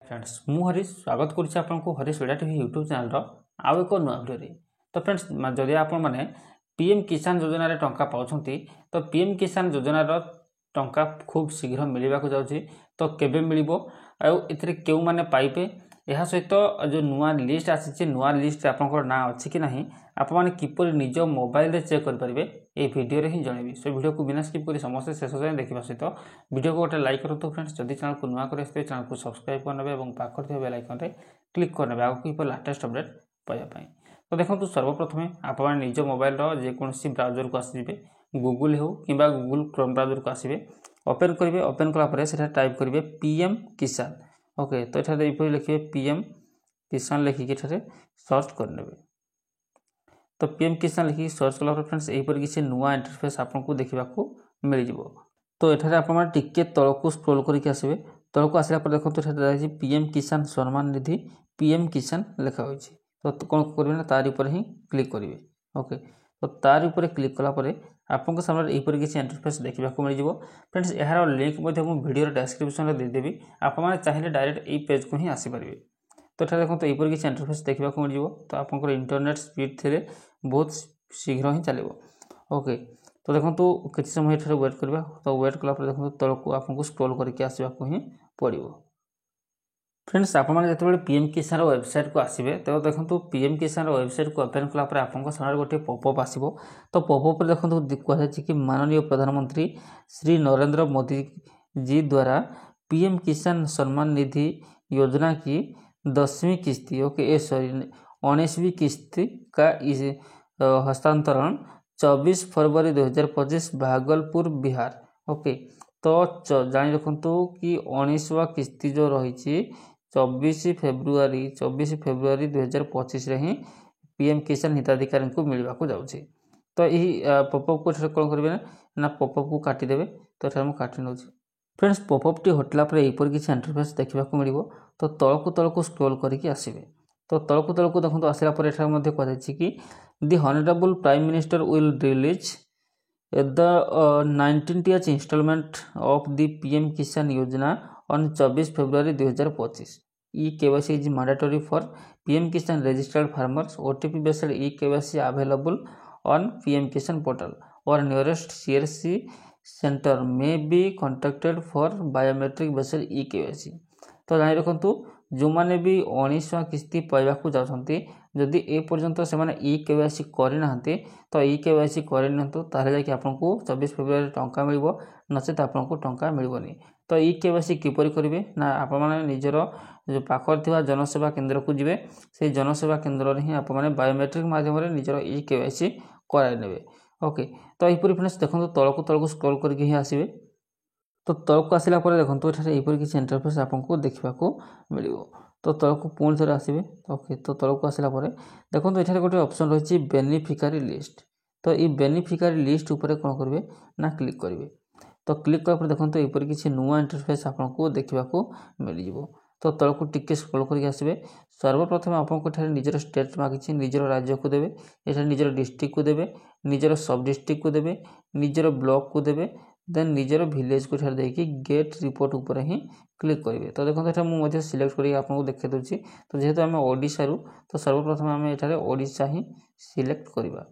Friends मु हरीश स्वागत करुच्ची आपको हरीश बेड़ा टीवी यूट्यूब चैनल आउ एक नुआ भिडियो। तो फ्रेंड्स जदि आपण मैंने पीएम किसान योजना टंका पाँच तो पीएम किसान योजना टंका खूब शीघ्र मिलवा जाऊँगी तो केबे मिलिबो आउ एथिरे केउ माने पाइबे यह सहित जो नुआ लिस्ट आसी नुआ लिस्ट आपंकर ना अच्छी कि नहीं आप किपर निज मोबाइल रे चेक करेंगे ये वीडियो रे ही जनइबी। सो वीडियो को बिना स्किप करी समस्त शेष जाए देखा सहित वीडियो को गोटे लाइक करूँ। फ्रेंड्स जदि चैनल को नुआ कर चैनल को सब्सक्राइब करने और पाखर बेल आइकन रे क्लिक करने आगे किपर लाटेस्ट अपडेट पाइबा। तो देखो सर्वप्रथमें आप निज मोबाइल जेकोसी ब्राउजर को आसवे गूगल हो कि गूगल क्रोम ब्राउजर को आसवे ओपन करेंगे। ओपन कलापर टाइप करेंगे पीएम किसान ओके। तो ये लिखे पीएम किसान लिखिक सर्च करने। तो पीएम किसान लिखिक सर्च कला फ्रेंड्स यहीपर किसी नुआ इंटरफेस आपको देखा मिल जाव। तो ये आपके तलक स्क्रोल करके आसवे तलक आसला देखो ये पीएम किसान सम्मान निधि पीएम किसान लिखाई। तो कौन करेंगे तार ऊपर ही क्लिक करेंगे ओके। तो तार ऊपर क्लिक कलापर आपको सामने यहीपर किसी इंटरफेस देखा मिल जाव। फ्रेंड्स यार लिंक मुझे वीडियो डिस्क्रिप्शन में देदेवी आपने चाहिए डायरेक्ट ये पेज को ही आसीपारे। तो ये देखो यहीपर किसी इंटरफेस देखा मिल जाव। तो आपंकर इंटरनेट स्पीड थे बहुत शीघ्र ही चलो ओके। तो देखो किसी समय ये वेट करवा। तो वेट कलापर देखो तलक आपको स्क्रोल करके आसवाक ही पड़ो। फ्रेंड्स आपने जो पीएम किसान वेबसाइट को आसवे तो देखो पीएम किसान वेबसाइट को ओपन कलापर आपको सामने गोटे पॉपअप आसो। तो पॉपअप देखो कहुच्छे कि माननीय प्रधानमंत्री श्री नरेंद्र मोदी जी द्वारा पीएम किसान सम्मान निधि योजना की 10वीं किस्ती ओके सॉरी 19वीं किस्ती का हस्तांतरण 24 फरवरी 2025 भागलपुर बिहार ओके। तो जानी रखु कि 19वां किस्ती जो रही 24 फेब्रुआरी 2025 ही पीएम किसान हिताधिकारी को मिलवा जाऊँगी। तो यही पॉपअप को कौन करेंगे ना पॉपअप को काटिदेवे। तो ये काटि नौ फ्रेंड्स पॉपअप टी हटला यहीपर किसी इंटरफेस देखा मिल। तो तलक स्क्रोल करके आसवे। तो तलक देखो आसला कहुच्छे कि the honourable prime minister will release the 19th instalment of the PM Kisan Yojana on 24 February 2025। E-KYC is mandatory for PM Kisan registered farmers. OTP based E-KYC available on PM Kisan portal or nearest CRC center may be contacted for biometric based E-KYC। तो जानी रखु जो मैंने भी 19वां किस्ती पाइबा जाती जदि ए पर्यंत से E-KYC करना तो E-KYC करनी आपको 24 फेब्रुआरी टंका मिल नचेत आपको टंका मिलनी। तो E-KYC किपर करेंगे ना आप निजर जो पाखर थी जनसेवा केन्द्र को जीवे से जनसेवा केन्द्र ही आप बायोमेट्रिक माध्यम निजर E-KYC कराइने ओके। तो यहीपर फ्रेंड्स देखो तलक स्क्रोल करके ही आसवे। तो तलक आसला देखो यहीपर किसी इंटरफेस आपको देखा मिल। तो तलक पुणी थे आसवे ओके। तो तलक आसला देखो ये गोटे ऑप्शन रही बेनिफिशियरी लिस्ट। तो ये बेनिफिशियरी लिस्ट उपर कौन करेंगे ना क्लिक करेंगे। तो क्लिक कला देखो यहीपर किसी नुआ इंटरफेस आपको देखा मिल जाव। तो तलक टिके स्क्रोल करके आसवे। सर्वप्रथम आपको निजर स्टेट मागिଛି निजर राज्य को देवे ये निजर डिस्ट्रिक्ट को देवे निजर सब डिस्ट्रिक्ट को देवे निजर ब्लॉक को देवे देन निजर विलेज को देखिए गेट रिपोर्ट उपर ही क्लिक करेंगे। तो देखो ये मुझे सिलेक्ट करके आपको देखा दूसरी। तो जेहेतु आम ओडिशा रू तो सर्वप्रथम आम ये ओडिशा ही सिलेक्ट करवा।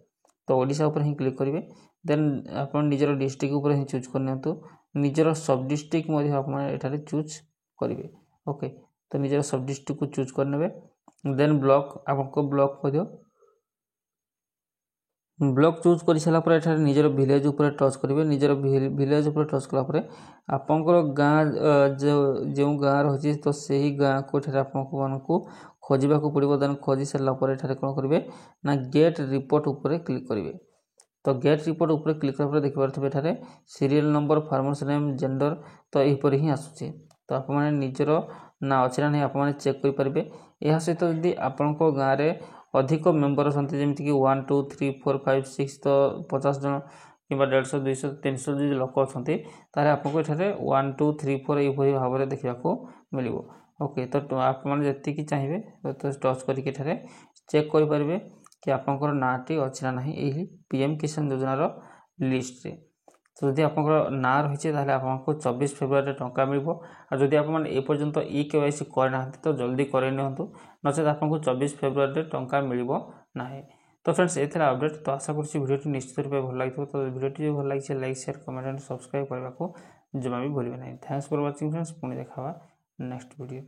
तो ओडिशा उपर ही क्लिक करेंगे देन आप निजर डिस्ट्रिक्ट उपर ही चूज करनी निजर सब डिस्ट्रिक्ट आप चूज करेंगे ओके। तो निजर सब डिस्ट्रिक्ट को चूज करने देन ब्लॉक आपको ब्लॉक ब्लॉक चूज कर सारापर निजर विलेज उपर टच करेंगे। निजर विलेज उपर टच कलापर आपंकर गाँ जो गाँ रही तो से ही गाँ को आपको खोजा पड़ो। देन खोजी सारापर कौन करेंगे ना गेट रिपोर्ट उपर क्लिक करेंगे। तो गेट रिपोर्ट उपर क्लिक कला देखिए serial number farmers name gender तो यहीपर ही आसूँ। तो आप निजर ना अच्छे ना नहीं आप चेक करेंगे। यह सहित जदि आपण गाँव में अधिक मेम्बर अच्छा जमीक 1 2 3 4 5 6 तो 50 जन कि 150 200 300 जो लोक अच्छा आपको ये 1 2 3 4 ये भाव में देखा मिल ओके। तो आपी चाहिए तो टच करके चेक करेंगे कि आपंकर नाटी अच्छी ना ना यही पीएम किसान योजनार लिस्ट रे। तो जदि आप ना रही है आपको 24 फेब्रुआरी टंका मिल और जदि आप KYC करना तो जल्दी कर नचेत आपको 24 फेब्रुआरी टंका मिल ना। तो फ्रेंड्स ये अपडेट। तो आशा करुँच भिडियो निश्चित रूप भल लगी। तो भिडियो भल लगी like share comment and subscribe करने को जमा भी भूलें ना। Thanks for watching friends. पुणी देखा नेक्स्ट वीडियो।